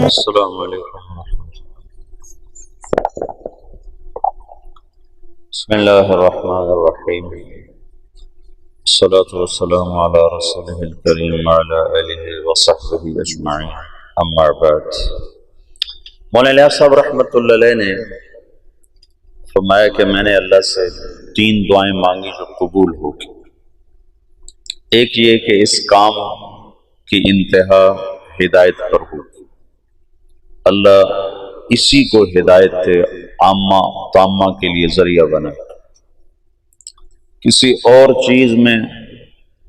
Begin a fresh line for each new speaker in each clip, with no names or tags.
السلام علیکم بسم اللہ الرحمن الرحیم الصلاة والسلام علی رسولہ الکریم وعلی آلہ وصحبہ اجمعین اما بعد۔ مولانا الیاس صاحب رحمۃ اللہ علیہ نے فرمایا کہ میں نے اللہ سے 3 دعائیں مانگی جو قبول ہوگی۔ ایک یہ کہ اس کام کی انتہا ہدایت پر ہوگی، اللہ اسی کو ہدایت عامہ تامہ کے لیے ذریعہ بنائے، کسی اور چیز میں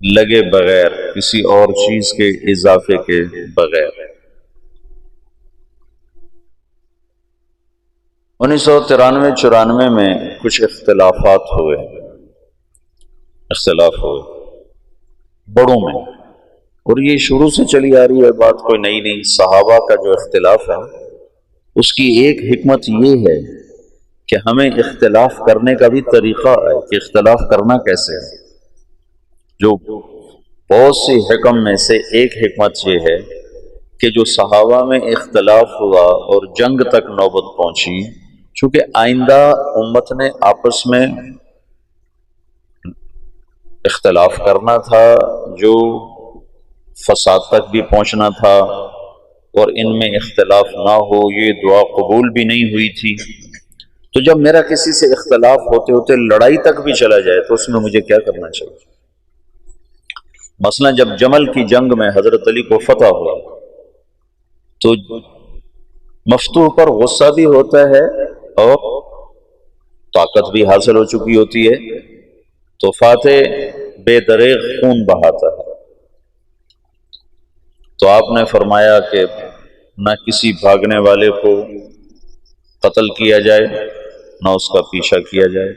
لگے بغیر، کسی اور چیز کے اضافے کے بغیر۔ 1993-94 میں کچھ اختلاف ہوئے بڑوں میں، اور یہ شروع سے چلی آ رہی ہے بات، کوئی نئی نہیں۔ صحابہ کا جو اختلاف ہے اس کی ایک حکمت یہ ہے کہ ہمیں اختلاف کرنے کا بھی طریقہ ہے کہ اختلاف کرنا کیسے ہے۔ جو بہت سی حکم میں سے ایک حکمت یہ ہے کہ جو صحابہ میں اختلاف ہوا اور جنگ تک نوبت پہنچی، چونکہ آئندہ امت نے آپس میں اختلاف کرنا تھا، جو فساد تک بھی پہنچنا تھا، اور ان میں اختلاف نہ ہو یہ دعا قبول بھی نہیں ہوئی تھی۔ تو جب میرا کسی سے اختلاف ہوتے ہوتے لڑائی تک بھی چلا جائے تو اس میں مجھے کیا کرنا چاہیے؟ مثلا جب جمل کی جنگ میں حضرت علی کو فتح ہوا تو مفتوح پر غصہ بھی ہوتا ہے اور طاقت بھی حاصل ہو چکی ہوتی ہے، تو فاتح بے دریغ خون بہاتا ہے۔ تو آپ نے فرمایا کہ نہ کسی بھاگنے والے کو قتل کیا جائے، نہ اس کا پیچھا کیا جائے،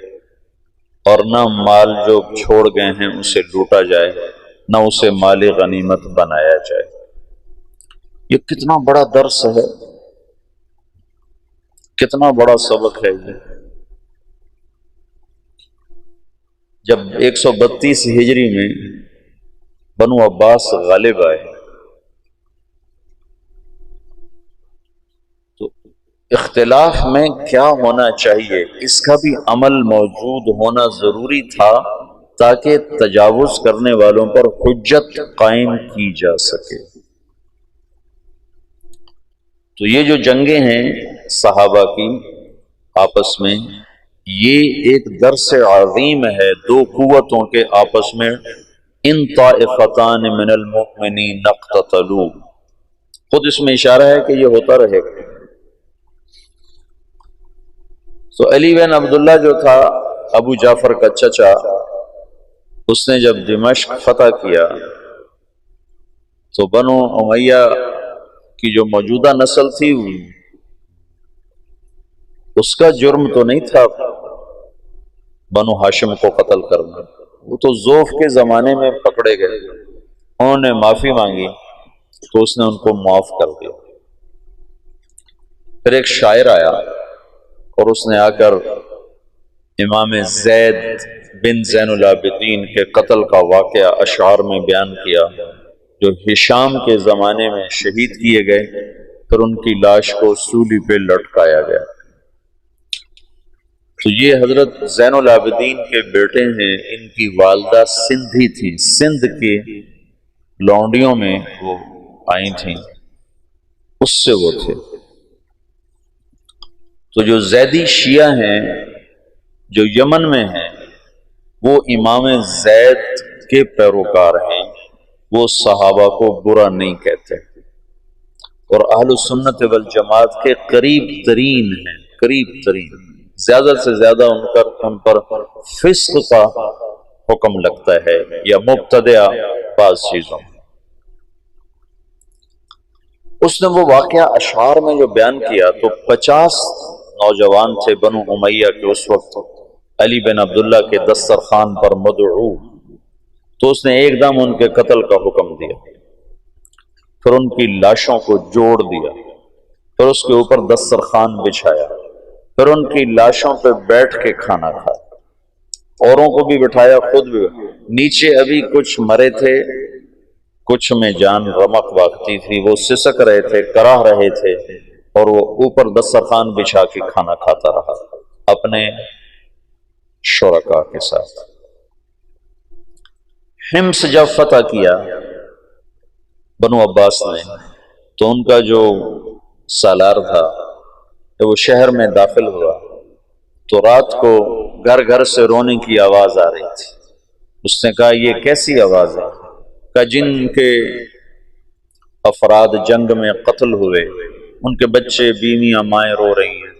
اور نہ مال جو چھوڑ گئے ہیں اسے لوٹا جائے، نہ اسے مال غنیمت بنایا جائے۔ یہ کتنا بڑا درس ہے، کتنا بڑا سبق ہے یہ۔ جب 132 ہجری میں بنو عباس غالب آئے تو اختلاف میں کیا ہونا چاہیے اس کا بھی عمل موجود ہونا ضروری تھا، تاکہ تجاوز کرنے والوں پر حجت قائم کی جا سکے۔ تو یہ جو جنگیں ہیں صحابہ کی آپس میں، یہ ایک درس عظیم ہے دو قوتوں کے آپس میں۔ ان طائفتان من المؤمنین اقتتلوا، خود اس میں اشارہ ہے کہ یہ ہوتا رہے گا۔ تو علی بن عبداللہ جو تھا ابو جعفر کا چچا، اس نے جب دمشق فتح کیا تو بنو امیہ کی جو موجودہ نسل تھی اس کا جرم تو نہیں تھا بنو ہاشم کو قتل کرنا، وہ تو ذوف کے زمانے میں پکڑے گئے، انہوں نے معافی مانگی تو اس نے ان کو معاف کر دیا۔ پھر ایک شاعر آیا اور اس نے آ کر امام زید بن زین العابدین کے قتل کا واقعہ اشعار میں بیان کیا، جو ہشام کے زمانے میں شہید کیے گئے، پھر ان کی لاش کو سولی پہ لٹکایا گیا۔ تو یہ حضرت زین العابدین کے بیٹے ہیں، ان کی والدہ سندھی تھی، سندھ کی لونڈیوں میں وہ آئی تھیں، اس سے وہ تھے۔ تو جو زیدی شیعہ ہیں جو یمن میں ہیں، وہ امام زید کے پیروکار ہیں، وہ صحابہ کو برا نہیں کہتے، اور اہل سنت والجماعت کے قریب ترین ہیں، قریب ترین، زیادہ سے زیادہ ان پر فسق کا حکم لگتا ہے یا مبتدع بعض چیزوں۔ اس نے وہ واقعہ اشعار میں جو بیان کیا تو 50 نوجوان تھے بنو امیہ کے اس وقت علی بن عبداللہ کے دسترخوان پر مدعو، تو اس نے ایک دم ان کے قتل کا حکم دیا، پھر ان کی لاشوں کو جوڑ دیا، پھر اس کے اوپر دسترخوان بچھایا، پھر ان کی لاشوں پہ بیٹھ کے کھانا کھایا، اوروں کو بھی بٹھایا، خود بھی۔ نیچے ابھی کچھ مرے تھے، کچھ میں جان رمق واقعی تھی، وہ سسک رہے تھے، کراہ رہے تھے، اور وہ اوپر دسترخوان بچھا کے کھانا کھاتا رہا اپنے شرکاء کے ساتھ۔ حمص جب فتح کیا بنو عباس نے، تو ان کا جو سالار تھا وہ شہر میں داخل ہوا، تو رات کو گھر گھر سے رونے کی آواز آ رہی تھی۔ اس نے کہا یہ کیسی آواز ہے؟ کہ جن کے افراد جنگ میں قتل ہوئے، ان کے بچے بیویاں مائیں رو رہی ہیں،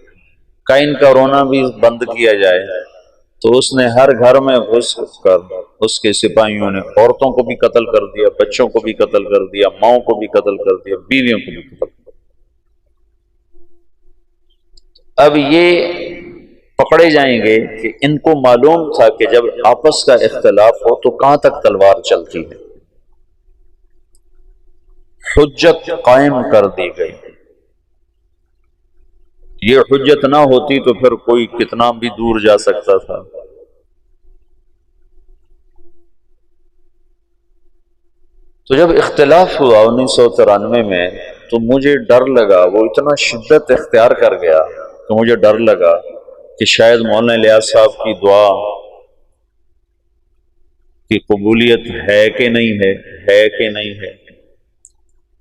کہ ان کا رونا بھی بند کیا جائے۔ تو اس نے ہر گھر میں گھس کر اس کے سپاہیوں نے عورتوں کو بھی قتل کر دیا، بچوں کو بھی قتل کر دیا، ماؤں کو بھی قتل کر دیا، بیویوں کو بھی قتل کر دیا۔ اب یہ پکڑے جائیں گے کہ ان کو معلوم تھا کہ جب آپس کا اختلاف ہو تو کہاں تک تلوار چلتی ہے۔ حجت قائم کر دی گئی۔ یہ حجت نہ ہوتی تو پھر کوئی کتنا بھی دور جا سکتا تھا۔ تو جب اختلاف ہوا 1993 میں، تو مجھے ڈر لگا، وہ اتنا شدت اختیار کر گیا کہ مجھے ڈر لگا کہ شاید مولانا الیاس صاحب کی دعا کی قبولیت ہے کہ نہیں ہے کہ نہیں ہے۔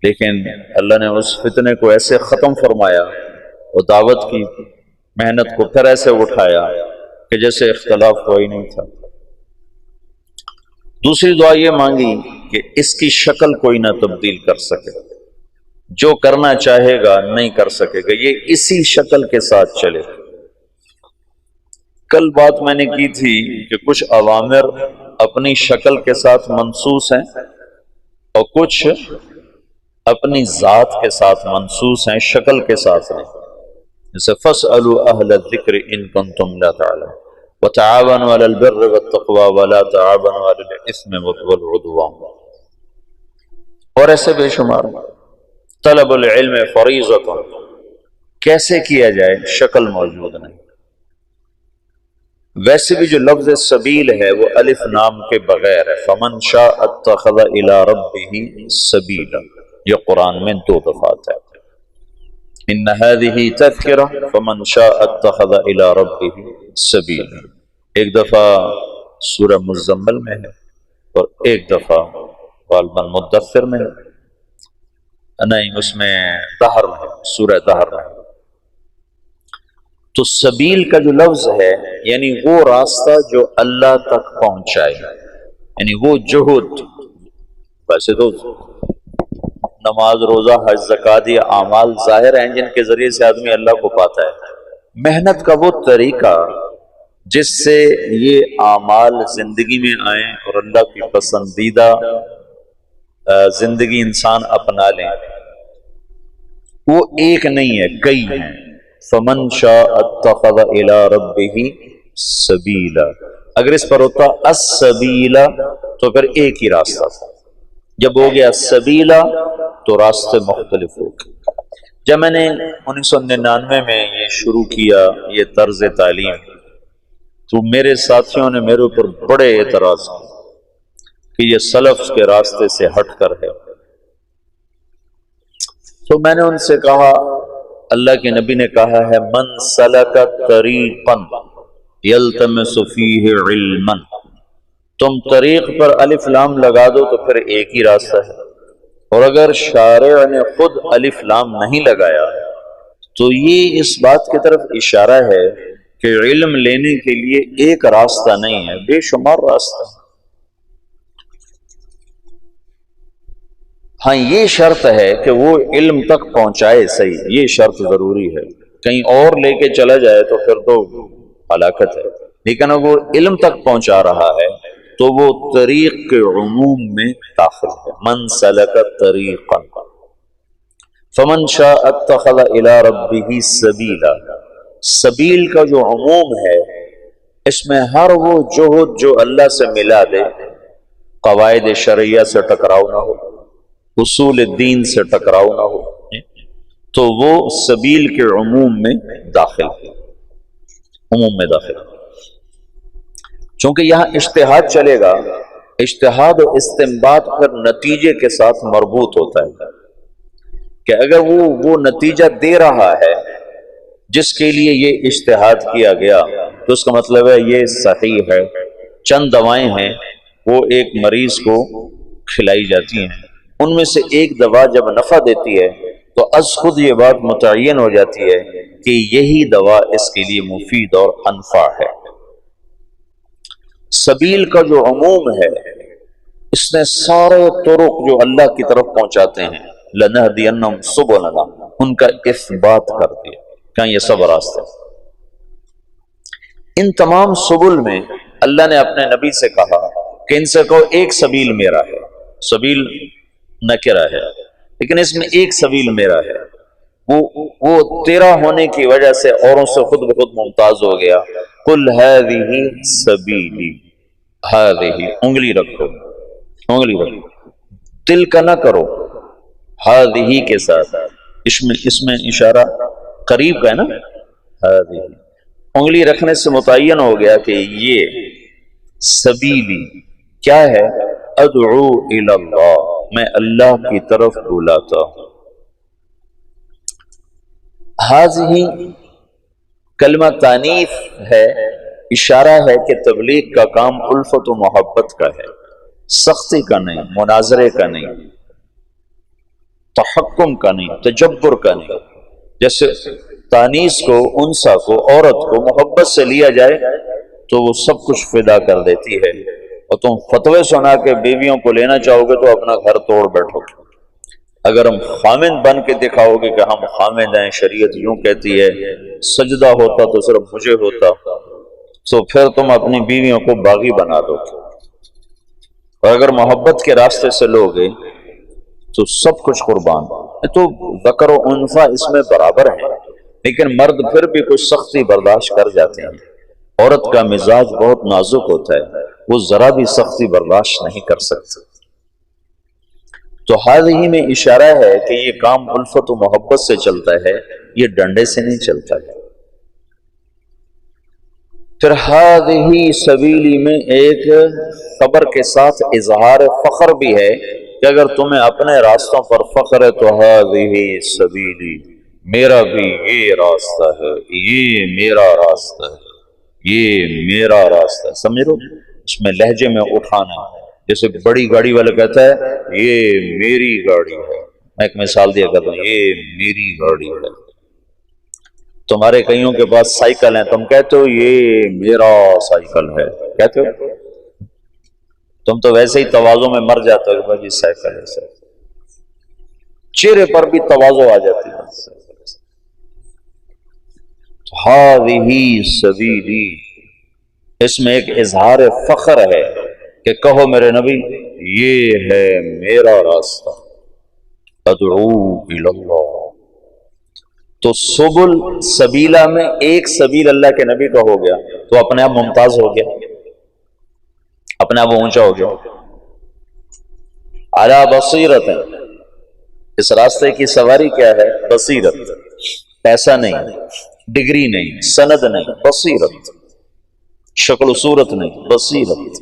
لیکن اللہ نے اس فتنے کو ایسے ختم فرمایا، اور دعوت کی محنت کو پھر ایسے اٹھایا کہ جیسے اختلاف ہوا ہی نہیں تھا۔ دوسری دعا یہ مانگی کہ اس کی شکل کوئی نہ تبدیل کر سکے، جو کرنا چاہے گا نہیں کر سکے گا، یہ اسی شکل کے ساتھ چلے۔ کل بات میں نے کی تھی کہ کچھ اوامر اپنی شکل کے ساتھ منسوس ہیں اور کچھ اپنی ذات کے ساتھ منسوس ہیں، شکل کے ساتھ نہیں۔ جیسے فَاسْأَلُوا أَهْلَ الذِّكْرِ إِن كُنتُمْ لَا تَعْلَمُونَ وَتَعَاوَنُوا عَلَى الْبِرِّ وَالتَّقْوَى وَلَا تَعَاوَنُوا عَلَى الْإِثْمِ وَالْعُدْوَانِ، اور ایسے بے شمار۔ طلب العلم فریضۃ، کیسے کیا جائے شکل موجود نہیں۔ ویسے بھی جو لفظ سبیل ہے وہ الف نام کے بغیر ہے، فمن شاء اتخذ الی ربہ سبیلا، یہ قرآن میں 2 دفعہ ہے۔ ان هذه تذکرہ فمن شاء اتخذ الی ربہ سبیلا، ایک دفعہ سورہ مزمل میں ہے اور ایک دفعہ غالباً مدثر میں ہے، نہیں اس میں دہر میں ہے، سورہ دہر میں ہے۔ تو سبیل کا جو لفظ ہے یعنی وہ راستہ جو اللہ تک پہنچائے، یعنی وہ جہد۔ ویسے تو نماز، روزہ، حج، زکوٰۃ یہ اعمال ظاہر ہیں جن کے ذریعے سے آدمی اللہ کو پاتا ہے۔ محنت کا وہ طریقہ جس سے یہ اعمال زندگی میں آئیں اور اللہ کی پسندیدہ زندگی انسان اپنا لیں، وہ ایک نہیں ہے، کئی ہیں۔ فمن شاء اتخذ الی ربہ سبیلا، اگر اس پر ہوتا السبیلا تو پھر ایک ہی راستہ تھا، جب ہو گیا سبیلا تو راستے مختلف ہو گئے۔ جب میں نے 1999 میں یہ شروع کیا یہ طرز تعلیم، تو میرے ساتھیوں نے میرے اوپر بڑے اعتراض کیے کہ یہ سلف کے راستے سے ہٹ کر ہے۔ تو میں نے ان سے کہا، اللہ کے نبی نے کہا ہے من سلک طریقا یلتمس فیہ علما، تم طریق پر الف لام لگا دو تو پھر ایک ہی راستہ ہے، اور اگر شارع نے خود الف لام نہیں لگایا تو یہ اس بات کی طرف اشارہ ہے کہ علم لینے کے لیے ایک راستہ نہیں ہے، بے شمار راستہ۔ ہاں یہ شرط ہے کہ وہ علم تک پہنچائے، صحیح، یہ شرط ضروری ہے، کہیں اور لے کے چلا جائے تو پھر تو ہلاکت ہے۔ لیکن اگر وہ علم تک پہنچا رہا ہے تو وہ طریق کے عموم میں داخل ہے۔ من سلک طریقا فمن شاء اتخذ الی ربہ سبیلا، سبیل کا جو عموم ہے اس میں ہر وہ جہد جو اللہ سے ملا دے، قواعد شرعیہ سے ٹکراؤ نہ ہو، اصول دین سے ٹکراؤ نہ ہو، تو وہ سبیل کے عموم میں داخل ہے، عموم میں داخل ہے۔ چونکہ یہاں اجتہاد چلے گا، اجتہاد و استنباط پھر نتیجے کے ساتھ مربوط ہوتا ہے کہ اگر وہ نتیجہ دے رہا ہے جس کے لیے یہ اجتہاد کیا گیا تو اس کا مطلب ہے یہ صحیح ہے۔ چند دوائیں ہیں وہ ایک مریض کو کھلائی جاتی ہیں، ان میں سے ایک دوا جب نفع دیتی ہے تو از خود یہ بات متعین ہو جاتی ہے کہ یہی دوا اس کے لیے مفید اور انفع ہے۔ سبیل کا جو عموم ہے اس نے سارے طرق جو اللہ کی طرف پہنچاتے ہیں لَنَهْدِيَنَّهُمْ سُبُلَنَا ان کا اثبات کر دیا کہ یہ سب راستے۔ ان تمام سبل میں اللہ نے اپنے نبی سے کہا کہ ان سے کہو ایک سبیل میرا ہے، سبیل نکرہ ہے لیکن اس میں ایک سبیل میرا ہے، وہ تیرا ہونے کی وجہ سے اوروں سے خود بخود ممتاز ہو گیا۔ قُلْ هَذِهِ سَبِيلِي، هَذِهِ انگلی رکھو، انگلی رکھو، دل کا نہ کرو، هَذِهِ کے ساتھ اس میں اشارہ قریب کا ہے نا، هَذِهِ انگلی رکھنے سے متعین ہو گیا کہ یہ سبیلی کیا ہے، ادعو الی اللہ، میں اللہ کی طرف بلاتا ہوں۔ هذه کلمہ تانیث ہے، اشارہ ہے کہ تبلیغ کا کام الفت و محبت کا ہے، سختی کا نہیں، مناظرے کا نہیں، تحکم کا نہیں، تجبر کا نہیں۔ جیسے تانیث کو، انسا کو، عورت کو محبت سے لیا جائے تو وہ سب کچھ فدا کر دیتی ہے، اور تم فتوے سنا کے بیویوں کو لینا چاہو گے تو اپنا گھر توڑ بیٹھو گے۔ اگر ہم خامند بن کے دکھاؤ گے کہ ہم خامند ہیں، شریعت یوں کہتی ہے، سجدہ ہوتا تو صرف مجھے ہوتا، تو پھر تم اپنی بیویوں کو باغی بنا دو گے۔ اور اگر محبت کے راستے سے لوگے تو سب کچھ قربان۔ تو ذکر و انثیٰ اس میں برابر ہے، لیکن مرد پھر بھی کچھ سختی برداشت کر جاتے ہیں۔ عورت کا مزاج بہت نازک ہوتا ہے، وہ ذرا بھی سختی برداشت نہیں کر سکتی۔ تو ہذہ میں اشارہ ہے کہ یہ کام الفت و محبت سے چلتا ہے، یہ ڈنڈے سے نہیں چلتا ہے۔ پھر ہذہ سبیلی میں ایک خبر کے ساتھ اظہار فخر بھی ہے کہ اگر تمہیں اپنے راستوں پر فخر ہے تو ہذہ سبیلی، میرا بھی یہ راستہ ہے، یہ میرا راستہ ہے، یہ میرا راستہ ہے۔ سمجھ لو، اس میں لہجے میں اٹھانا، جیسے بڑی گاڑی والا کہتا ہے یہ میری گاڑی ہے۔ میں ایک مثال دیا کرتا ہوں، یہ میری گاڑی ہے۔ تمہارے کئیوں کے پاس سائیکل ہیں، تم کہتے ہو یہ میرا سائیکل ہے، کہتے ہو؟ تم تو ویسے ہی تواضع میں مر جاتے ہو کہ بھائی سائیکل ہے، سائیکل۔ چہرے پر بھی تواضع آ جاتی ہے۔ ہذہ سبیلی، اس میں ایک اظہار فخر ہے کہ کہو میرے نبی یہ ہے میرا راستہ، ادعو الی اللہ۔ تو سبل سبیلا میں ایک سبیل اللہ کے نبی کا ہو گیا تو اپنے آپ ممتاز ہو گیا، اپنے آپ اونچا ہو گیا۔ علی بصیرت، اس راستے کی سواری کیا ہے؟ بصیرت، پیسہ نہیں، ڈگری نہیں، سند نہیں، بصیرت، شکل و صورت نہیں، بصیرت۔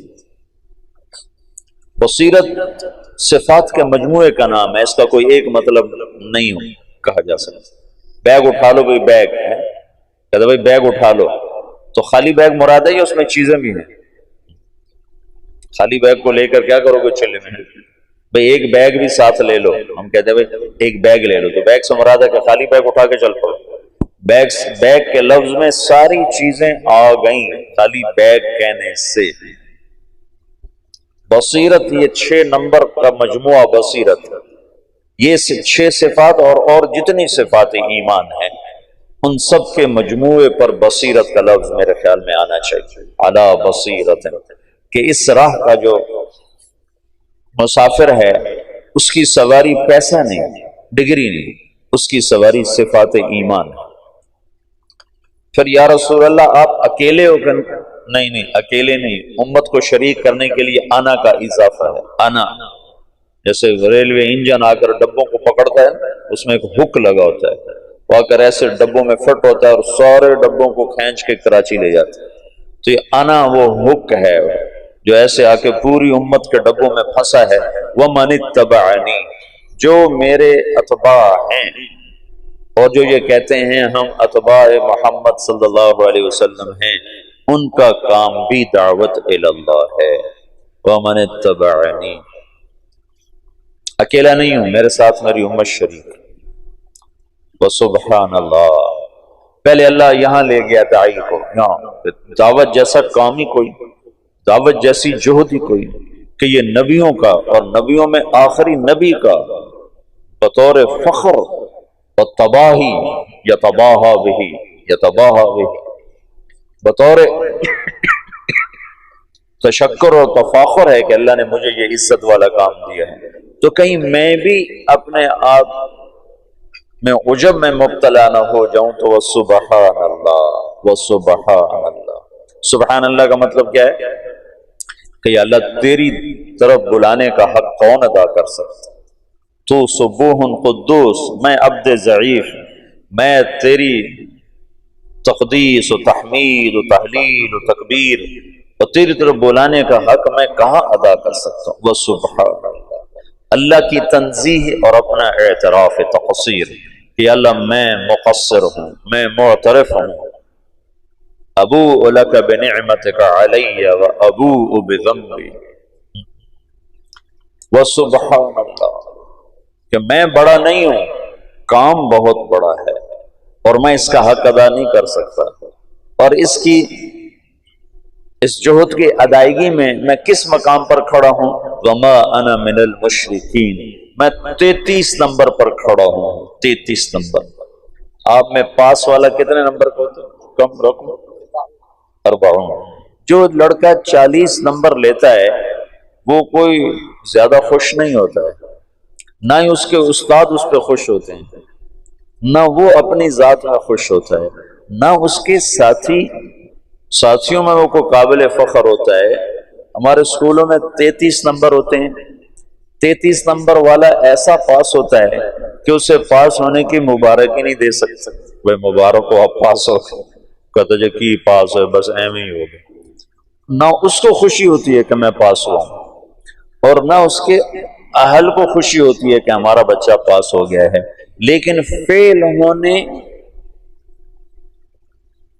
بصیرت صفات کے مجموعے کا نام ہے، اس کا کوئی ایک مطلب نہیں کہا جا سکتا۔ بیگ اٹھا لو، کوئی بیگ ہے، کہتے بھائی بیگ اٹھا لو، تو خالی بیگ مراد ہے یا اس میں چیزیں بھی ہیں؟ خالی بیگ کو لے کر کیا کرو گے چلے میں؟ بھائی ایک بیگ بھی ساتھ لے لو، ہم کہتے ہیں بھائی ایک بیگ لے لو، تو بیگ سے مراد ہے کہ خالی بیگ اٹھا کے چل پڑو۔ بیگ کے لفظ میں ساری چیزیں آ گئیں خالی بیگ کہنے سے۔ بصیرت یہ 6 نمبر کا مجموعہ بصیرت، یہ 6 صفات اور جتنی صفات ایمان ہیں ان سب کے مجموعے پر بصیرت کا لفظ میرے خیال میں آنا چاہیے۔ علی بصیرت، کہ اس راہ کا جو مسافر ہے اس کی سواری پیسہ نہیں، ڈگری نہیں، اس کی سواری صفات ایمان ہے۔ پھر یا رسول اللہ آپ اکیلے ہو کر؟ نہیں، اکیلے نہیں، امت کو شریک کرنے کے لیے آنا کا اضافہ ہے۔ آنا جیسے ریلوے انجن آ کر ڈبوں کو پکڑتا ہے، اس میں ایک ہک لگا ہوتا ہے، وہ آ کر ایسے ڈبوں میں فٹ ہوتا ہے اور سارے ڈبوں کو کھینچ کے کراچی لے جاتا ہے۔ تو یہ انا وہ حق ہے جو ایسے آ کے پوری امت کے ڈبوں میں پھنسا ہے، وَمَنِ اتَّبَعَنِي، جو میرے اتباع ہیں، اور جو یہ کہتے ہیں ہم اتباع محمد صلی اللہ علیہ وسلم ہیں، ان کا کام بھی دعوت اللہ ہے۔ وَمَنِ اتَّبَعَنِي، اکیلا نہیں ہوں، میرے ساتھ میری امت شریک۔ وَسُبْحَانَ اللَّہ، پہلے اللہ یہاں لے گیا داعی کو، یہاں دعوت جیسا کام ہی کوئی، دعوت جیسی جہد ہی کوئی، کہ یہ نبیوں کا اور نبیوں میں آخری نبی کا بطور فخر اور تباہی یتباہا بہی، یتباہا بہی، بطور تشکر اور تفاخر ہے کہ اللہ نے مجھے یہ عزت والا کام دیا ہے، تو کہیں میں بھی اپنے آپ میں عجب میں مبتلا نہ ہو جاؤں، تو وَسُبْحَانَ اللَّہ، وَسُبْحَانَ اللَّہ۔ سبحان اللہ کا مطلب کیا ہے کہ یا اللہ تیری طرف بلانے کا حق کون ادا کر سکتا؟ تو سبوح قدوس، میں عبد ضعیف، میں تیری تقدیس و تحمید و تحلیل و تکبیر اور تیری طرف بلانے کا حق میں کہاں ادا کر سکتا ہوں؟ وَسُبْحَانَ اللَّہ، اللہ کی تنزیہ اور اپنا اعتراف تقصیر کہ اللہ میں مقصر ہوں، میں معترف ہوں۔ ابوء لک بنعمتک علی وابوء بذنبی، وسبحان اللہ، کہ میں بڑا نہیں ہوں، کام بہت بڑا ہے اور میں اس کا حق ادا نہیں کر سکتا، اور اس جہد کی ادائیگی میں کس مقام پر کھڑا ہوں؟ وما انا من المشرکین، میں 33 نمبر پر کھڑا ہوں، 33 نمبر۔ آپ میں پاس والا کتنے نمبر کو ہوتا ہے؟ کم رقم 40۔ جو لڑکا 40 نمبر لیتا ہے وہ کوئی زیادہ خوش نہیں ہوتا ہے، نہ ہی اس کے استاد اس پہ خوش ہوتے ہیں، نہ وہ اپنی ذات میں خوش ہوتا ہے، نہ اس کے ساتھیوں میں وہ کوئی قابل فخر ہوتا ہے۔ ہمارے اسکولوں میں 33 نمبر ہوتے ہیں، 33 نمبر والا ایسا پاس ہوتا ہے کہ اسے پاس ہونے کی مبارکی نہیں دے سکتے، وہ مبارک ہو آپ پاس ہو، کہتا جی کی پاس ہے، بس ایویں ہی ہو گئے۔ نہ اس کو خوشی ہوتی ہے کہ میں پاس ہوا ہوں، اور نہ اس کے اہل کو خوشی ہوتی ہے کہ ہمارا بچہ پاس ہو گیا ہے، لیکن فیل ہونے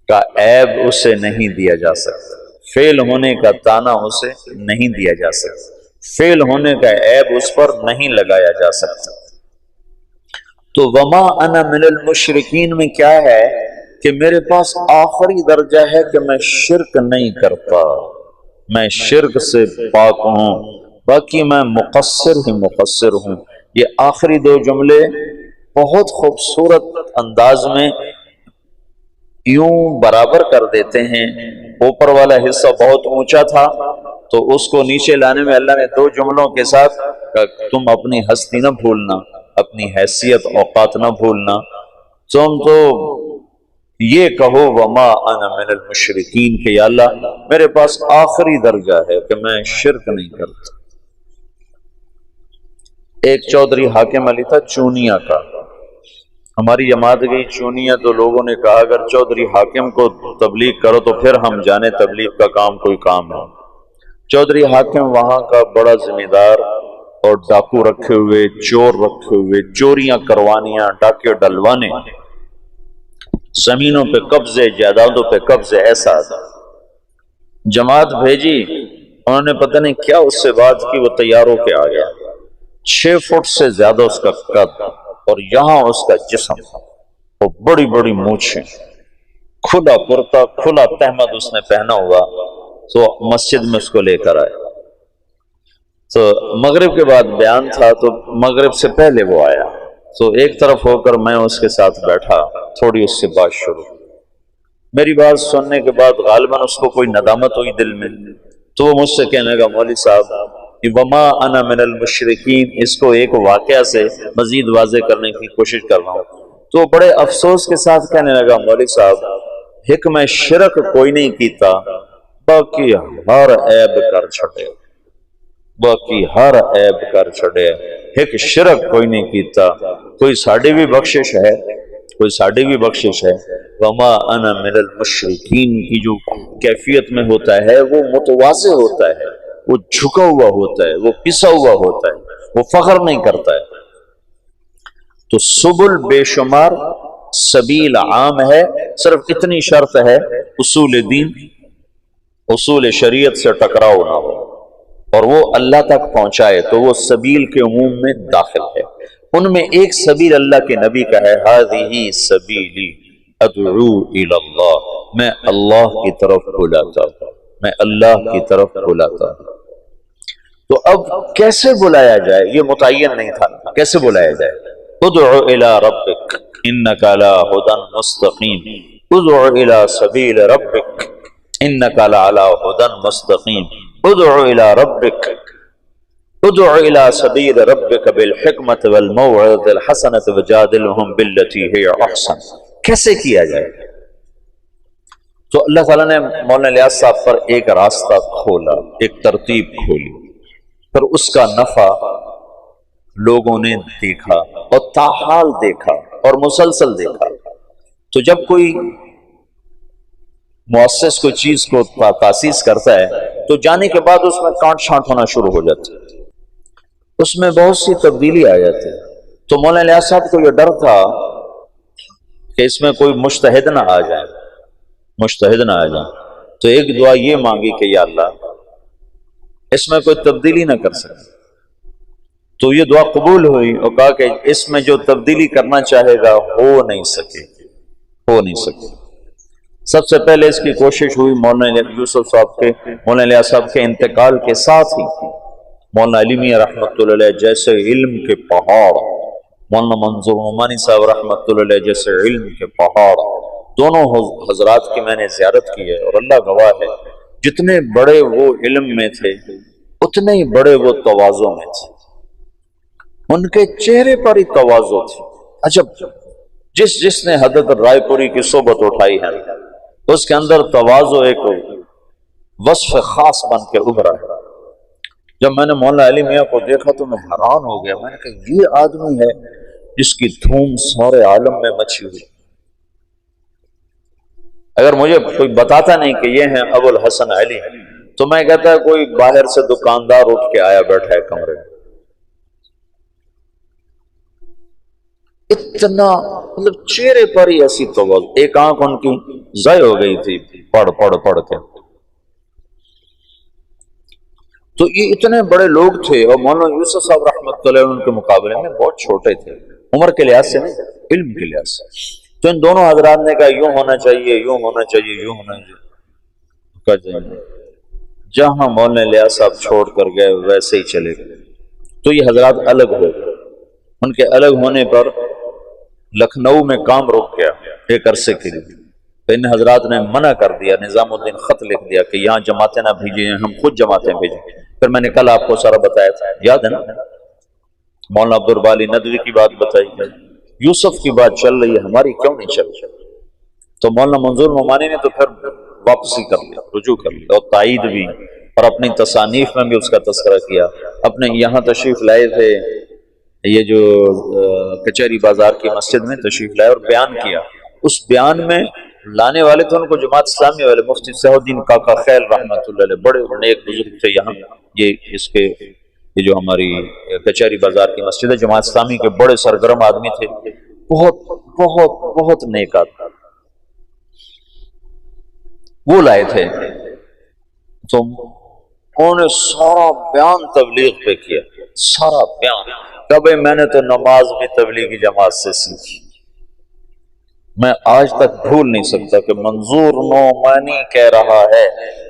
کا عیب اسے نہیں دیا جا سکتا، فیل ہونے کا تانا اسے نہیں دیا جا سکتا، فیل ہونے کا عیب اس پر نہیں لگایا جا سکتا۔ تو وما انا من المشرکین میں کیا ہے کہ میرے پاس آخری درجہ ہے کہ میں شرک نہیں کرتا، میں شرک سے پاک ہوں، باقی میں مقصر ہی مقصر ہوں۔ یہ آخری دو جملے بہت خوبصورت انداز میں یوں برابر کر دیتے ہیں۔ اوپر والا حصہ بہت اونچا تھا تو اس کو نیچے لانے میں اللہ نے دو جملوں کے ساتھ تم اپنی ہستی نہ بھولنا، اپنی حیثیت اوقات نہ بھولنا، تم تو یہ کہو وما انا من المشرکین کہ یا اللہ میرے پاس آخری درجہ ہے کہ میں شرک نہیں کرتا۔ ایک چودھری حاکم علی تھا چونیا کا، ہماری جماعت گئی چونیا، تو لوگوں نے کہا اگر چودھری حاکم کو تبلیغ کرو تو پھر ہم جانے تبلیغ کا کام کوئی کام ہے۔ چودھری حاکم وہاں کا بڑا ذمہ دار اور ڈاکو رکھے ہوئے، چور رکھے ہوئے، چوریاں کروانیاں، ڈاکے ڈلوانے، زمینوں پہ قبضے، جائیدادوں پہ قبضے، ایسا تھا۔ جماعت بھیجی، انہوں نے پتہ نہیں کیا اس سے بات کی، وہ تیار ہو کے آ گیا، 6 فٹ سے زیادہ اس کا قد اور یہاں اس کا جسم، وہ بڑی بڑی مونچھیں، کھلا کرتا، کھلا تہمد اس نے پہنا ہوا، تو مسجد میں اس کو لے کر آئے۔ تو مغرب کے بعد بیان تھا، تو مغرب سے پہلے وہ آیا، تو ایک طرف ہو کر میں اس کے ساتھ بیٹھا، تھوڑی اس سے بات شروع۔ میری بات سننے کے بعد غالباً اس کو کوئی ندامت ہوئی دل میں، تو وہ مجھ سے کہنے لگا مولوی صاحب وما انا من المشرکین، اس کو ایک واقعہ سے مزید واضح کرنے کی کوشش کر رہا ہوں۔ تو بڑے افسوس کے ساتھ کہنے لگا مولوی صاحب ایک میں شرک کوئی نہیں کیتا، باقی ہر عیب کر چھڑے، باقی ہر عیب کر چھڑے، ایک شرک کوئی نہیں کیتا۔ کوئی ساڑی بھی بخشش ہے، کوئی ساڑھی بھی بخشش ہے۔ وما انا من المشرکین کی جو کیفیت میں ہوتا ہے وہ متواضع ہوتا ہے، وہ جھکا ہوا ہوتا ہے، وہ پسا ہوا ہوتا ہے، وہ فخر نہیں کرتا ہے۔ تو سبل بے شمار، سبیل عام ہے، صرف اتنی شرط ہے اصول دین، اصول شریعت سے ٹکراؤ نہ ہو اور وہ اللہ تک پہنچائے، تو وہ سبیل کے عموم میں داخل ہے۔ ان میں ایک سبیل اللہ کے نبی کا ہے، ہذہ سبیلی ادعو الی اللہ، میں اللہ کی طرف بلاتا ہوں، میں اللہ کی طرف بلاتا ہوں۔ تو اب کیسے بلایا جائے یہ متعین نہیں تھا، کیسے بلایا جائے؟ ادعو الی ربک انک علی ھدی مستقیم، ادعو الی سبیل ربک انک علی ھدی مستقیم، ادعو الی ربک، ادعو الی سبیل ربک بالحکمت والموعظۃ الحسنۃ وجادلھم باللتی ہی احسن۔ کیسے کیا جائے؟ تو اللہ تعالیٰ نے مولانا الیاس صاحب پر ایک راستہ کھولا، ایک ترتیب کھولی، پھر اس کا نفع لوگوں نے دیکھا اور تاحال دیکھا اور مسلسل دیکھا۔ تو جب کوئی مؤسس کوئی چیز کو تاسیس کرتا ہے تو جانے کے بعد اس میں کانٹ چھانٹ ہونا شروع ہو جاتی ہے، اس میں بہت سی تبدیلی آ جاتی ہے۔ تو مولانا الیاس صاحب کو یہ ڈر تھا کہ اس میں کوئی مجتہد نہ آ جائے، مجتہد نہ آ جائے، تو ایک دعا یہ مانگی کہ یا اللہ اس میں کوئی تبدیلی نہ کر سکے۔ تو یہ دعا قبول ہوئی اور کہا کہ اس میں جو تبدیلی کرنا چاہے گا ہو نہیں سکے، ہو نہیں سکے۔ سب سے پہلے اس کی کوشش ہوئی مولانا یوسف صاحب کے، مولانا الیاس صاحب کے انتقال کے ساتھ ہی مولانا علی میاں رحمۃ اللہ علیہ جیسے علم کے پہاڑ، مولانا منظور نعمانی صاحب رحمۃ اللہ علیہ جیسے علم کے پہاڑ، دونوں حضرات کی میں نے زیارت کی ہے اور اللہ گواہ ہے جتنے بڑے وہ علم میں تھے اتنے ہی بڑے وہ تواضع میں تھے، ان کے چہرے پر ہی تواضع تھی۔ عجب، جس نے حضرت رائے پوری کی صحبت اٹھائی ہے اس کے اندر تواضع ایک وصف خاص بن کے ابھرا ہے۔ جب میں نے مولانا علی میاں کو دیکھا تو میں حیران ہو گیا، میں نے کہا یہ آدمی ہے جس کی دھوم سارے عالم میں مچی ہوئی۔ اگر مجھے کوئی بتاتا نہیں کہ یہ ہیں ابو الحسن علی تو میں کہتا ہے کوئی باہر سے دکاندار اٹھ کے آیا بیٹھا ہے کمرے میں۔ اتنا مطلب چہرے پر ہی ایسی تواضع، ایک آنکھ ان کی ضائع ہو گئی تھی پڑھ کے۔ تو یہ اتنے بڑے لوگ تھے اور مولانا یوسف صاحب رحمۃ اللہ ان کے مقابلے میں بہت چھوٹے تھے، عمر کے لحاظ سے نہیں، علم کے لحاظ سے۔ تو ان دونوں حضرات نے کہا یوں ہونا چاہیے، یوں ہونا چاہیے، یوں ہونا چاہیے۔ جہاں مولانا الیاس صاحب چھوڑ کر گئے ویسے ہی چلے گئے۔ تو یہ حضرات الگ ہو گئے، ان کے الگ ہونے پر لکھنؤ میں کام رک گیا ایک عرصے کے لیے۔ تو ان حضرات نے منع کر دیا، نظام الدین خط لکھ دیا کہ یہاں جماعتیں نہ بھیجیں، ہم خود جماعتیں بھیجیں۔ پھر میں نے کل آپ کو سارا بتایا تھا، یاد ہے نا؟ مولانا عبدالباری ندوی کی بات بتائی ہے، یوسف کی بات چل رہی ہے، ہماری کیوں نہیں چل رہی؟ تو مولانا منظور نعمانی نے تو پھر واپسی کر لیا، رجوع کر لیا اور تائید بھی، اور اپنی تصانیف میں بھی اس کا تذکرہ کیا۔ اپنے یہاں تشریف لائے تھے، یہ جو کچہری بازار کی مسجد میں تشریف لائے اور بیان کیا۔ اس بیان میں لانے والے تھے ان کو جماعت اسلامی والے مفتی صلاح الدین کاکا خیل رحمۃ اللہ علیہ، بڑے نیک بزرگ تھے یہاں، یہ جو ہماری کچہری بازار کی مسجد ہے جماعت اسلامی کے بڑے سرگرم آدمی تھے، بہت بہت بہت نیک آدمی، وہ لائے تھے۔ تو انہوں نے سارا بیان تبلیغ پہ کیا، سارا بیان کہ بھائی میں نے تو نماز بھی تبلیغی جماعت سے سیکھی۔ میں آج تک بھول نہیں سکتا کہ منظور نعمانی کہہ رہا ہے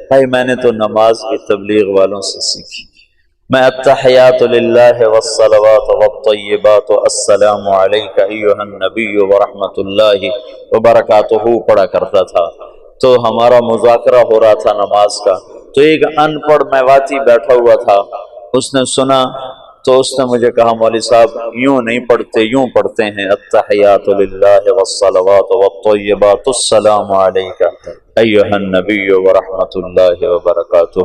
بھائی میں نے تو نماز بھی تبلیغ والوں سے سیکھی۔ میں التحیات للہ والصلوات والطیبات السلام علیک ایھا النبی ورحمۃ اللہ وبرکاتہ پڑھا کرتا تھا۔ تو ہمارا مذاکرہ ہو رہا تھا نماز کا، تو ایک ان پڑھ میواتی بیٹھا ہوا تھا، اس نے سنا تو اس نے مجھے کہا مولوی صاحب یوں نہیں پڑھتے، یوں پڑھتے ہیں التحیات للہ والصلوات والطیبات السلام علیک ایھا النبی ورحمۃ اللہ وبرکاتہ۔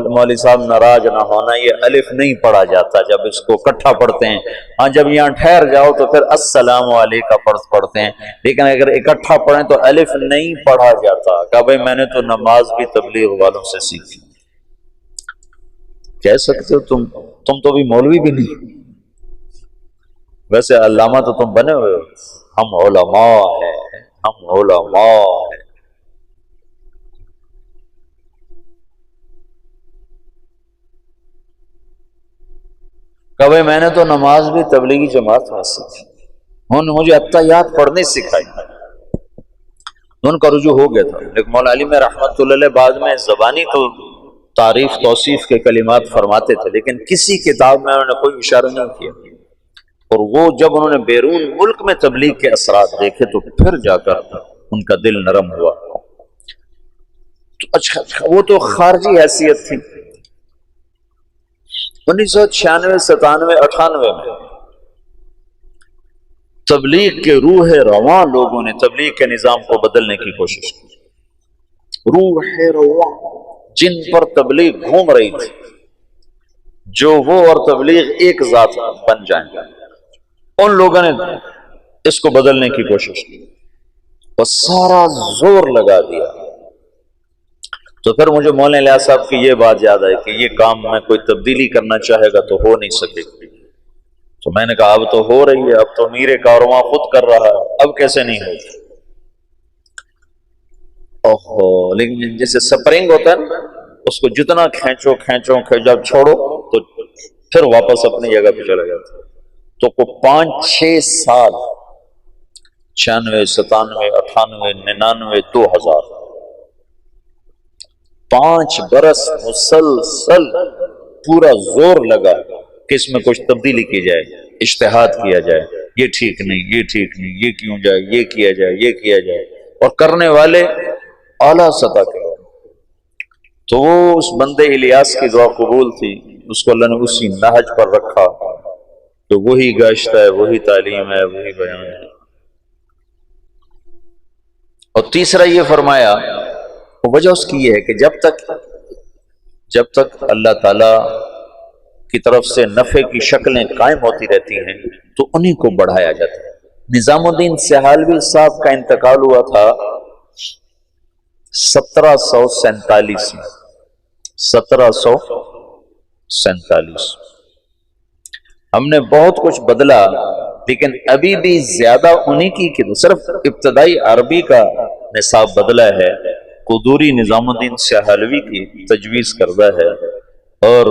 مولوی صاحب ناراض نہ ہونا، یہ الف نہیں پڑھا جاتا جب اس کو اکٹھا پڑھتے ہیں، ہاں جب یہاں ٹھہر جاؤ تو پھر السلام علیکہ پڑھتے ہیں، لیکن اگر اکٹھا پڑھیں تو الف نہیں پڑھا جاتا۔ کہا بھائی میں نے تو نماز بھی تبلیغ والوں سے سیکھی۔ کہہ سکتے ہو تم تو بھی مولوی بھی نہیں، ویسے علامہ تو تم بنے ہوئے ہو، ہم علماء ہیں، ہم علماء ہیں۔ کہ بھائی میں نے تو نماز بھی تبلیغی جماعت میں سیکھی، انہوں نے مجھے اتحیات پڑھنے سکھائی، ان کا رجوع ہو گیا تھا۔ لیکن مولا علی میں رحمت اللہ علیہ بعد میں زبانی تو تعریف توصیف کے کلمات فرماتے تھے، لیکن کسی کتاب میں انہوں نے کوئی اشارہ نہیں کیا، اور وہ جب انہوں نے بیرون ملک میں تبلیغ کے اثرات دیکھے تو پھر جا کر ان کا دل نرم ہوا۔ تو اچھا وہ تو خارجی حیثیت تھی۔ 1996 97 98 میں تبلیغ کے روح رواں لوگوں نے تبلیغ کے نظام کو بدلنے کی کوشش کی۔ روح رواں جن پر تبلیغ گھوم رہی تھی، جو وہ اور تبلیغ ایک ذات بن جائیں، ان لوگوں نے اس کو بدلنے کی کوشش کی اور سارا زور لگا دیا۔ تو پھر مجھے مولانا الیاس صاحب کی یہ بات یاد آئی کہ یہ کام میں کوئی تبدیلی کرنا چاہے گا تو ہو نہیں سکے گی۔ تو میں نے کہا اب تو ہو رہی ہے، اب تو میر کارواں خود کر رہا ہے، اب کیسے نہیں ہوگی؟ اوہو، لیکن جیسے سپرنگ ہوتا ہے نا، اس کو جتنا کھینچو جب چھوڑو تو پھر واپس اپنی جگہ پہ چلا جاتا۔ تو کو 5-6 سال 96 97 98 99 2000 5 برس مسلسل پورا زور لگا کہ اس میں کچھ تبدیلی کی جائے، اجتہاد کیا جائے، یہ ٹھیک نہیں، یہ ٹھیک نہیں، یہ کیوں جائے، یہ کیا جائے، یہ کیا جائے، اور کرنے والے اعلیٰ سطح کے لوگ۔ تو وہ اس بندے الیاس کی دعا قبول تھی، اس کو اللہ نے اسی نہج پر رکھا، تو وہی گشت ہے، وہی تعلیم ہے، وہی بیان ہے۔ اور تیسرا یہ فرمایا، وجہ اس کی یہ ہے کہ جب تک اللہ تعالی کی طرف سے نفع کی شکلیں قائم ہوتی رہتی ہیں تو انہی کو بڑھایا جاتا ہے۔ نظام الدین سہالوی صاحب کا انتقال ہوا تھا 1747 میں، 1747۔ ہم نے بہت کچھ بدلا، لیکن ابھی بھی زیادہ انہی کی صرف ابتدائی عربی کا نصاب بدلا ہے، قدوری نظام الدین سہالوی کی تجویز کردہ ہے، اور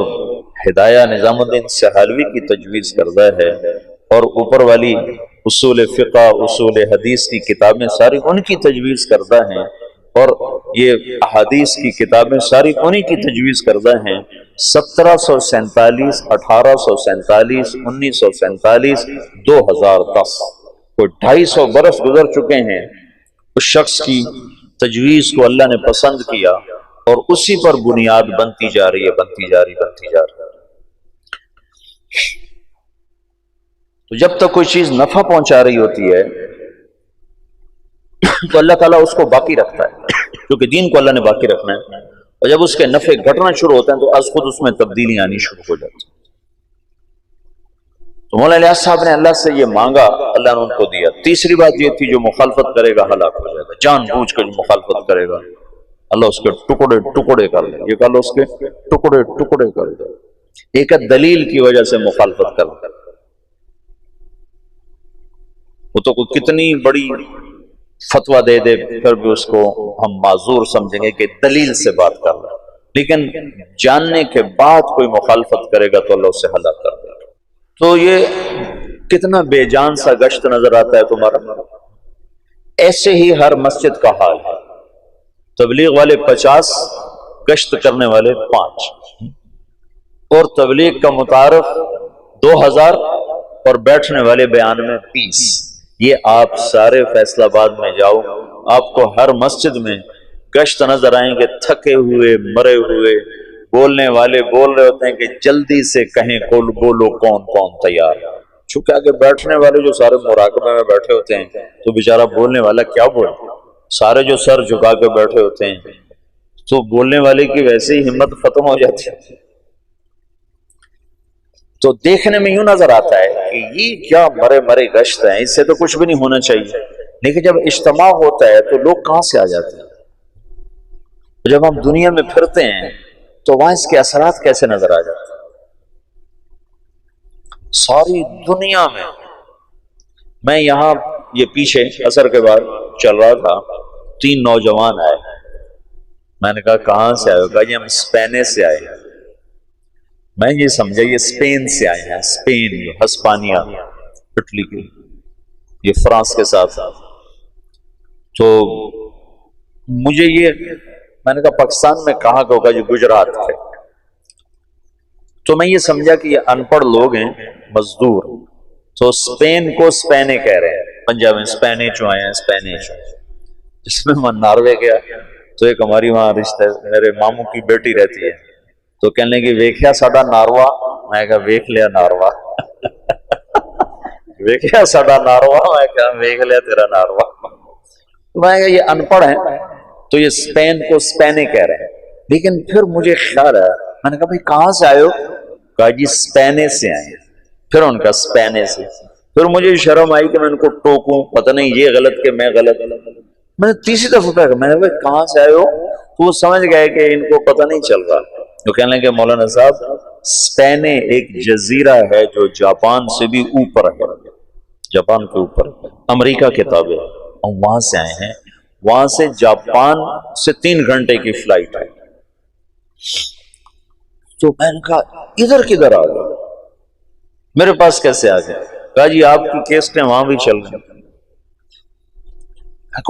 ہدایہ نظام الدین سہالوی کی تجویز کردہ ہے، اور اوپر والی اصول فقہ، اصول حدیث کی کتابیں ساری ان کی تجویز کردہ ہیں، اور یہ احادیث کی کتابیں ساری انہی کی تجویز کردہ ہیں۔ 1747 1847 1947 2010 کوئی 250 برس گزر چکے ہیں۔ اس شخص کی تجویز کو اللہ نے پسند کیا اور اسی پر بنیاد بنتی جا رہی ہے۔ تو جب تک کوئی چیز نفع پہنچا رہی ہوتی ہے تو اللہ تعالیٰ اس کو باقی رکھتا ہے، کیونکہ دین کو اللہ نے باقی رکھنا ہے، اور جب اس کے نفع گھٹنا شروع ہوتے ہیں تو از خود اس میں تبدیلی آنی شروع ہو جاتی ہے۔ تو مولانا الیاس صاحب نے اللہ سے یہ مانگا، اللہ نے ان کو دیا۔ تیسری بات یہ تھی جو مخالفت کرے گا ہلاک ہو جائے گا، جان بوجھ کر جو مخالفت کرے گا اللہ اس کے ٹکڑے ٹکڑے کر دے، یہ کہ اللہ اس کے ٹکڑے ٹکڑے کر دے۔ ایک دلیل کی وجہ سے مخالفت کر دے، وہ تو کوئی کتنی بڑی فتویٰ دے دے پھر بھی اس کو ہم معذور سمجھیں گے کہ دلیل سے بات کر رہا ہے، لیکن جاننے کے بعد کوئی مخالفت کرے گا تو اللہ اسے ہلاک کر دے گا۔ تو یہ کتنا بے جان سا گشت نظر آتا ہے تمہارا۔ ایسے ہی ہر مسجد کا حال ہے، تبلیغ والے 50، گشت کرنے والے 5، اور تبلیغ کا متعارف 2000 اور بیٹھنے والے بیان میں 20۔ یہ آپ سارے فیصل آباد میں جاؤ، آپ کو ہر مسجد میں گشت نظر آئیں گے، تھکے ہوئے، مرے ہوئے، بولنے والے بول رہے ہوتے ہیں کہ جلدی سے کہیں کل بولو کون کون تیار، چونکہ آگے بیٹھنے والے جو سارے مراقبے میں بیٹھے ہوتے ہیں تو بیچارہ بولنے والا کیا بولے، سارے جو سر جھکا کے بیٹھے ہوتے ہیں تو بولنے والے کی ویسے ہی ہمت ختم ہو جاتی ہے۔ تو دیکھنے میں یوں نظر آتا ہے کہ یہ کیا مرے مرے گشت ہیں، اس سے تو کچھ بھی نہیں ہونا چاہیے، لیکن جب اجتماع ہوتا ہے تو لوگ کہاں سے آ جاتے ہیں؟ جب ہم دنیا میں پھرتے ہیں تو وہاں اس کے اثرات کیسے نظر آ جاتے ہیں؟ ساری دنیا میں یہاں یہ پیچھے عصر کے بعد چل رہا تھا، 3 نوجوان آئے، میں نے کہا کہاں سے آئے ہو؟ کہا جی ہم اسپین سے آئے ہیں۔ میں یہ سمجھا یہ اسپین سے آئے ہیں، اسپین ہسپانیہ اٹلی کی، یہ فرانس کے ساتھ۔ تو مجھے یہ میں نے کہا پاکستان میں کہاں کا ہوگا؟ جو گجرات ہے۔ تو میں یہ سمجھا کہ یہ ان پڑھ لوگ ہیں، مزدور، تو اسپین کو اسپینے کہہ رہے ہیں، پنجاب میں اسپینے چو آئے ہیں، اسپینے چو۔ جس میں میں ناروے گیا تو ایک ہماری وہاں رشتے میرے ماموں کی بیٹی رہتی ہے، تو کہنے لگی ویکھیا ساڈا ناروا، میں کہا ویکھ لیا ناروا ویکھیا ساڈا ناروا، میں کہا ویکھ لیا تیرا ناروا۔ میں کہا یہ ان پڑھ ہیں تو یہ اسپین کو اسپینے کہہ رہے ہیں، لیکن پھر مجھے خیال آیا، میں نے کہا بھائی کہاں سے آئے ہو؟ کہا جی اسپینے سے آئے ہیں۔ پھر ان کا اسپینے سے، پھر مجھے شرم آئی کہ میں ان کو ٹوکوں، پتہ نہیں یہ غلط کہ میں غلط۔ میں نے تیسری دفعہ کہا، میں نے کہا کہاں سے آئے ہو؟ تو وہ سمجھ گئے کہ ان کو پتہ نہیں چل رہا، تو کہنے لگے مولانا صاحب اسپینے ایک جزیرہ ہے جو جاپان سے بھی اوپر ہے، جاپان کے اوپر امریکہ کے تابع، اور وہاں سے آئے ہیں، وہاں سے جاپان سے 3 گھنٹے کی فلائٹ ہے۔ تو میں نے کہا ادھر کدھر آ گئے، میرے پاس کیسے آ گئے؟ کہا جی آپ کی کیسٹیں وہاں بھی چل گئی۔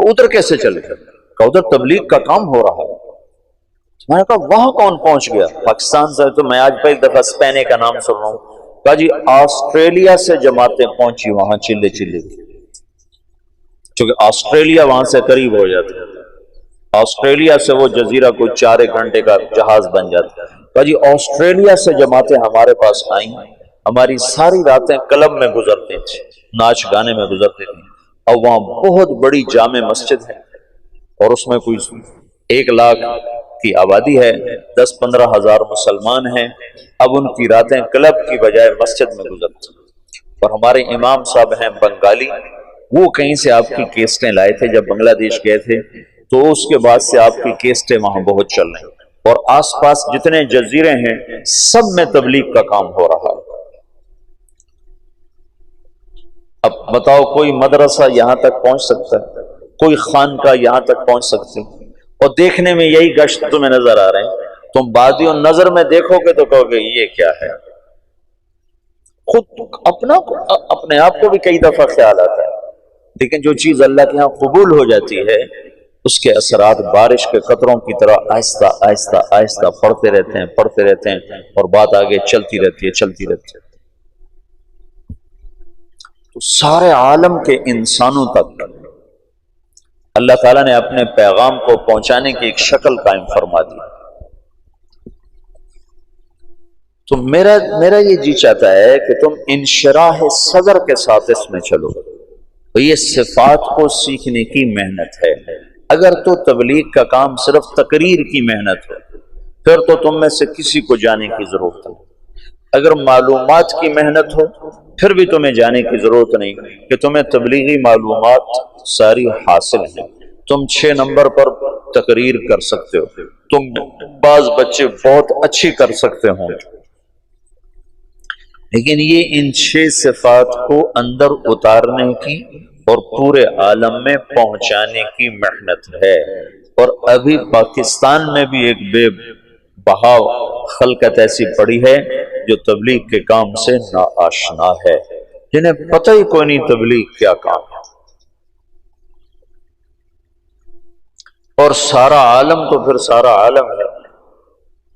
ادھر کیسے چل گئے؟ کہا ادھر تبلیغ کا کام ہو رہا ہے۔ میں نے کہا وہاں کون پہنچ گیا؟ پاکستان سے تو میں آج پہلی دفعہ اسپینے کا نام سن رہا ہوں۔ کہا جی آسٹریلیا سے جماعتیں پہنچی وہاں چلے چلے، کیونکہ آسٹریلیا وہاں سے قریب ہو جاتا ہے، آسٹریلیا سے وہ جزیرہ کوئی 4 گھنٹے کا جہاز بن جاتا ہے۔ کہا جی آسٹریلیا سے جماعتیں ہمارے پاس آئیں، ہماری ساری راتیں کلب میں گزرتی تھی، ناچ گانے میں گزرتی تھی، اور وہاں بہت بڑی جامع مسجد ہے اور اس میں کوئی 1 لاکھ کی آبادی ہے، 10-15 ہزار مسلمان ہیں۔ اب ان کی راتیں کلب کی بجائے مسجد میں گزرتی، اور ہمارے امام صاحب ہیں بنگالی، وہ کہیں سے آپ کی کیسٹیں لائے تھے جب بنگلہ دیش گئے تھے، تو اس کے بعد سے آپ کی کیسٹیں وہاں بہت چل رہی ہیں، اور آس پاس جتنے جزیرے ہیں سب میں تبلیغ کا کام ہو رہا ہے۔ اب بتاؤ کوئی مدرسہ یہاں تک پہنچ سکتا ہے؟ کوئی خانقاہ یہاں تک پہنچ سکتی؟ اور دیکھنے میں یہی گشت تمہیں نظر آ رہے ہیں، تم بادی اور نظر میں دیکھو گے تو کہو گے یہ کیا ہے۔ خود اپنے آپ کو بھی کئی دفعہ خیال آتا ہے، لیکن جو چیز اللہ کے ہاں قبول ہو جاتی ہے اس کے اثرات بارش کے قطروں کی طرح آہستہ آہستہ آہستہ پڑتے رہتے ہیں اور بات آگے چلتی رہتی ہے۔ تو سارے عالم کے انسانوں تک اللہ تعالیٰ نے اپنے پیغام کو پہنچانے کی ایک شکل قائم فرما دی۔ تو میرا یہ جی چاہتا ہے کہ تم انشراح صدر کے ساتھ اس میں چلو، تو یہ صفات کو سیکھنے کی محنت ہے۔ اگر تو تبلیغ کا کام صرف تقریر کی محنت ہو پھر تو تم میں سے کسی کو جانے کی ضرورت نہیں، اگر معلومات کی محنت ہو پھر بھی تمہیں جانے کی ضرورت نہیں کہ تمہیں تبلیغی معلومات ساری حاصل ہیں، تم 6 نمبر پر تقریر کر سکتے ہو، تم بعض بچے بہت اچھی کر سکتے ہوں، لیکن یہ ان 6 صفات کو اندر اتارنے کی اور پورے عالم میں پہنچانے کی محنت ہے۔ اور ابھی پاکستان میں بھی ایک بے بہا خلقت ایسی پڑی ہے جو تبلیغ کے کام سے ناآشنا ہے، جنہیں پتہ ہی کوئی نہیں تبلیغ کیا کام ہے۔ اور سارا عالم تو پھر سارا عالم ہے،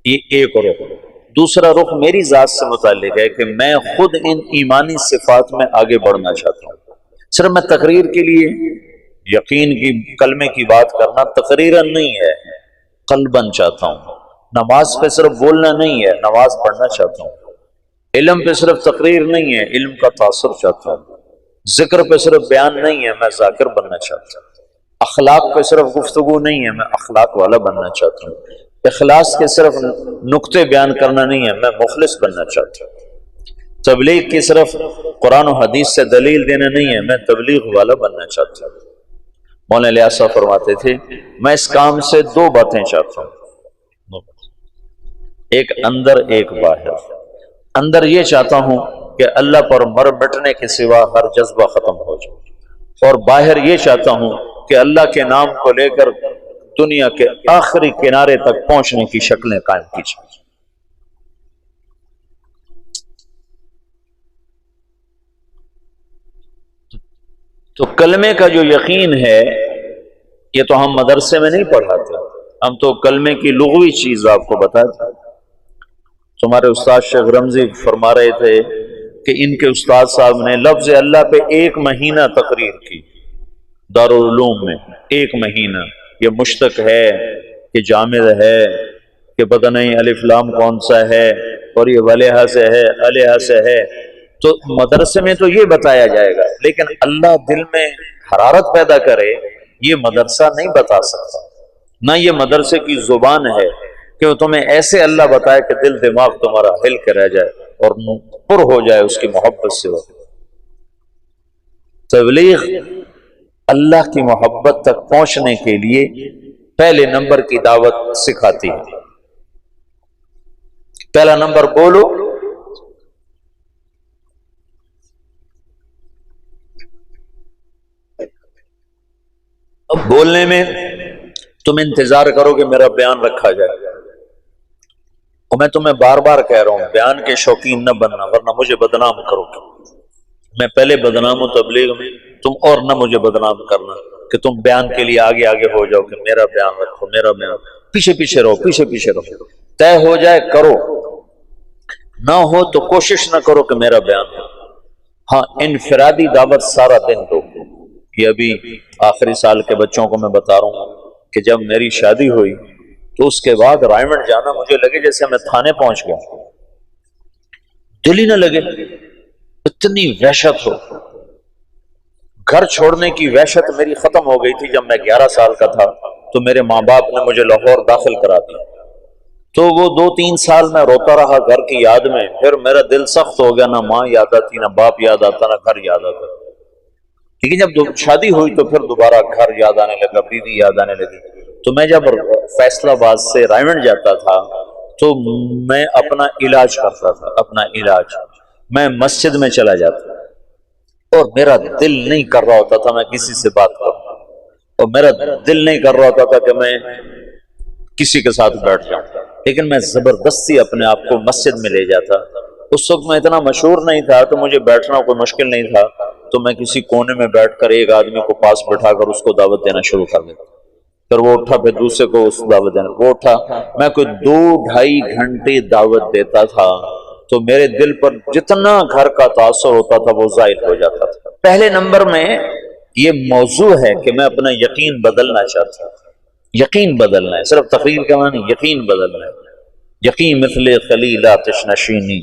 یہ ایک رخ۔ دوسرا رخ میری ذات سے متعلق ہے کہ میں خود ان ایمانی صفات میں آگے بڑھنا چاہتا ہوں۔ صرف میں تقریر کے لیے یقین کی کلمے کی بات کرنا تقریرا نہیں ہے، قلباً چاہتا ہوں نماز پہ صرف بولنا نہیں ہے، نماز پڑھنا چاہتا ہوں۔ علم پہ صرف تقریر نہیں ہے، علم کا تاثر چاہتا ہوں۔ ذکر پہ صرف بیان نہیں ہے، میں ذاکر بننا چاہتا ہوں۔ اخلاق پہ صرف گفتگو نہیں ہے، میں اخلاق والا بننا چاہتا ہوں۔ اخلاص کے صرف نقطے بیان کرنا نہیں ہے، میں مخلص بننا چاہتا ہوں۔ تبلیغ کی صرف قرآن و حدیث سے دلیل دینا نہیں ہے، میں تبلیغ والا بننا چاہتا ہوں۔ مولانا الیاس صاحب فرماتے تھے میں اس کام سے دو باتیں چاہتا ہوں، ایک اندر ایک باہر۔ اندر یہ چاہتا ہوں کہ اللہ پر مر مٹنے کے سوا ہر جذبہ ختم ہو جائے، اور باہر یہ چاہتا ہوں کہ اللہ کے نام کو لے کر دنیا کے آخری کنارے تک پہنچنے کی شکلیں قائم کی جائیں۔ تو کلمے کا جو یقین ہے یہ تو ہم مدرسے میں نہیں پڑھاتے، ہم تو کلمے کی لغوی چیز آپ کو بتاتے۔ تمہارے استاد شیخ رمزی فرما رہے تھے کہ ان کے استاد صاحب نے لفظ اللہ پہ 1 مہینہ تقریر کی دارالعلوم میں، 1 مہینہ۔ یہ مشتق ہے کہ جامد ہے کہ پتہ نہیں الف لام کون سا ہے، اور یہ ولیحہ سے ہے علیحہ سے ہے، تو مدرسے میں تو یہ بتایا جائے گا، لیکن اللہ دل میں حرارت پیدا کرے یہ مدرسہ نہیں بتا سکتا۔ نہ یہ مدرسے کی زبان ہے کہ وہ تمہیں ایسے اللہ بتائے کہ دل دماغ تمہارا ہل کے رہ جائے اور پر ہو جائے اس کی محبت سے۔ تبلیغ اللہ کی محبت تک پہنچنے کے لیے پہلے نمبر کی دعوت سکھاتی ہے۔ پہلا نمبر بولو، اب بولنے میں تم انتظار کرو کہ میرا بیان رکھا جائے، اور میں تمہیں بار بار کہہ رہا ہوں بیان کے شوقین نہ بننا، ورنہ مجھے بدنام کرو گے۔ میں پہلے بدنام ہوں تبلیغ میں، تم اور نہ مجھے بدنام کرنا کہ تم بیان کے لیے آگے آگے ہو جاؤ کہ میرا بیان رکھو، میرا بیان۔ پیچھے پیچھے رہو، پیچھے پیچھے رہو، طے ہو جائے کرو، نہ ہو تو کوشش نہ کرو کہ میرا بیان ہو۔ ہاں انفرادی دعوت سارا دن دو۔ یہ ابھی آخری سال کے بچوں کو میں بتا رہا ہوں کہ جب میری شادی ہوئی تو اس کے بعد رائمنڈ جانا مجھے لگے جیسے میں تھانے پہنچ گیا، دل ہی نہ لگے، اتنی وحشت ہو۔ گھر چھوڑنے کی وحشت میری ختم ہو گئی تھی جب میں 11 سال کا تھا، تو میرے ماں باپ نے مجھے لاہور داخل کرا دیا، تو وہ 2-3 سال میں روتا رہا گھر کی یاد میں۔ پھر میرا دل سخت ہو گیا، نہ ماں یاد آتی، نہ باپ یاد آتا، نہ گھر یاد آتا۔ لیکن جب شادی ہوئی تو پھر دوبارہ گھر یاد آنے لگا، بیوی یاد آنے لگی۔ تو میں جب فیصل آباد سے رائمنڈ جاتا تھا تو میں اپنا علاج کرتا تھا، اپنا علاج میں مسجد میں چلا جاتا، اور میرا دل نہیں کر رہا ہوتا تھا میں کسی سے بات کروں، اور میرا دل نہیں کر رہا ہوتا تھا کہ میں کسی کے ساتھ بیٹھ جاؤں، لیکن میں زبردستی اپنے آپ کو مسجد میں لے جاتا۔ اس وقت میں اتنا مشہور نہیں تھا تو مجھے بیٹھنا کوئی مشکل نہیں تھا، تو میں کسی کونے میں بیٹھ کر ایک آدمی کو پاس بٹھا کر اس کو دعوت دینا شروع کر دیتا، پھر وہ اٹھا، پھر دوسرے کو اس دعوت دینا، وہ اٹھا، میں کوئی 2-2.5 گھنٹے دعوت دیتا تھا، تو میرے دل پر جتنا گھر کا تاثر ہوتا تھا وہ ظاہر ہو جاتا تھا۔ پہلے نمبر میں یہ موضوع ہے کہ میں اپنا یقین بدلنا چاہتا ہوں۔ یقین بدلنا ہے، صرف تقریر کا معنی یقین بدلنا ہے۔ یقین مثل خلیل آتش نشینی،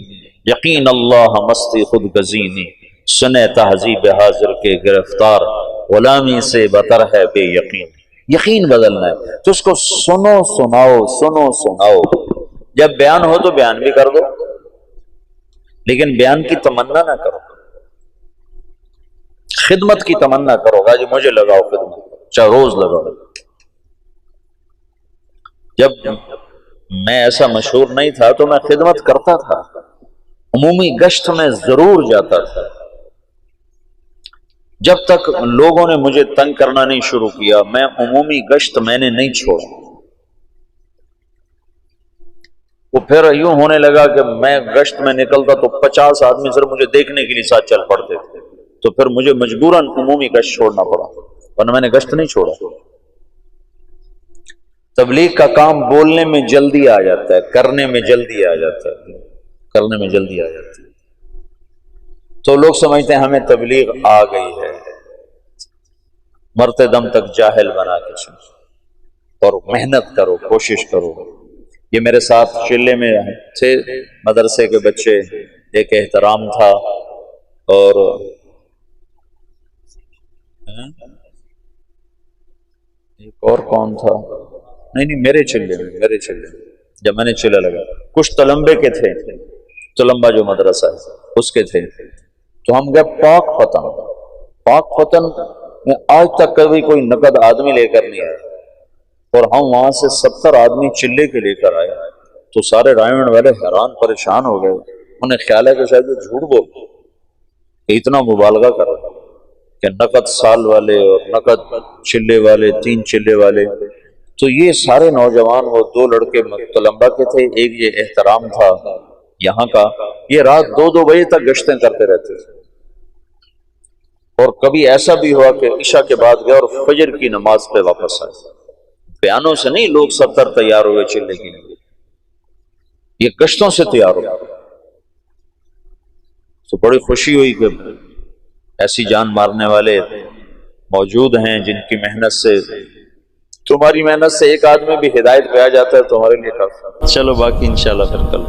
یقین اللہ مستی خود گزینی، سنے تہذیب حاضر کے گرفتار، غلامی سے بتر ہے بے یقین۔ یقین بدلنا ہے تو اس کو سنو سناؤ، سنو سناؤ۔ جب بیان ہو تو بیان بھی کر دو، لیکن بیان کی تمنا نہ کرو، خدمت کی تمنا کرو گا جی مجھے لگاؤ خدمت، چاہے روز لگاؤ۔ جب میں ایسا مشہور نہیں تھا تو میں خدمت کرتا تھا، عمومی گشت میں ضرور جاتا تھا، جب تک لوگوں نے مجھے تنگ کرنا نہیں شروع کیا میں عمومی گشت میں نے نہیں چھوڑا۔ وہ پھر یوں ہونے لگا کہ میں گشت میں نکلتا تو 50 آدمی صرف مجھے دیکھنے کے لیے ساتھ چل پڑتے تھے، تو پھر مجھے مجبوراً عمومی گشت چھوڑنا پڑا، ورنہ میں نے گشت نہیں چھوڑا۔ تبلیغ کا کام بولنے میں جلدی آ جاتا ہے، کرنے میں جلدی آ جاتا ہے، کرنے میں جلدی آ جاتا ہے۔ تو لوگ سمجھتے ہیں ہمیں تبلیغ آ گئی ہے، مرتے دم تک جاہل بنا کے چلو اور محنت کرو، کوشش کرو۔ یہ میرے ساتھ چلے میں تھے مدرسے کے بچے، ایک احترام تھا، اور ایک اور کون تھا، نہیں میرے چلے میں جب میں نے چلے لگا، کچھ تلمبے کے تھے، تلمبا جو مدرسہ ہے اس کے تھے، تو ہم گئے پاک فتن میں آج تک کبھی کوئی نقد آدمی لے کر نہیں آیا، اور ہم وہاں سے 70 آدمی چلے کے لے کر آئے، تو سارے رائمنڈ والے حیران پریشان ہو گئے، انہیں خیال ہے کہ شاید یہ جھوٹ بول کہ اتنا مبالغہ کر رہے کہ نقد سال والے اور نقد چلے والے، 3 چلے والے۔ تو یہ سارے نوجوان، وہ 2 لڑکے طلباء کے تھے، ایک یہ احترام تھا یہاں کا، یہ رات 2 بجے تک گشتیں کرتے رہتے تھے، اور کبھی ایسا بھی ہوا کہ عشاء کے بعد گئے اور فجر کی نماز پہ واپس آئے۔ بیانوں سے نہیں، لوگ 70 تیار ہوئے چلنے کے لیے، یہ گشتوں سے تیار ہو۔ تو بڑی خوشی ہوئی کہ ایسی جان مارنے والے موجود ہیں جن کی محنت سے، تمہاری محنت سے ایک آدمی بھی ہدایت پہ آ جاتا ہے، تمہارے لیے کافی۔ چلو باقی انشاءاللہ پھر کل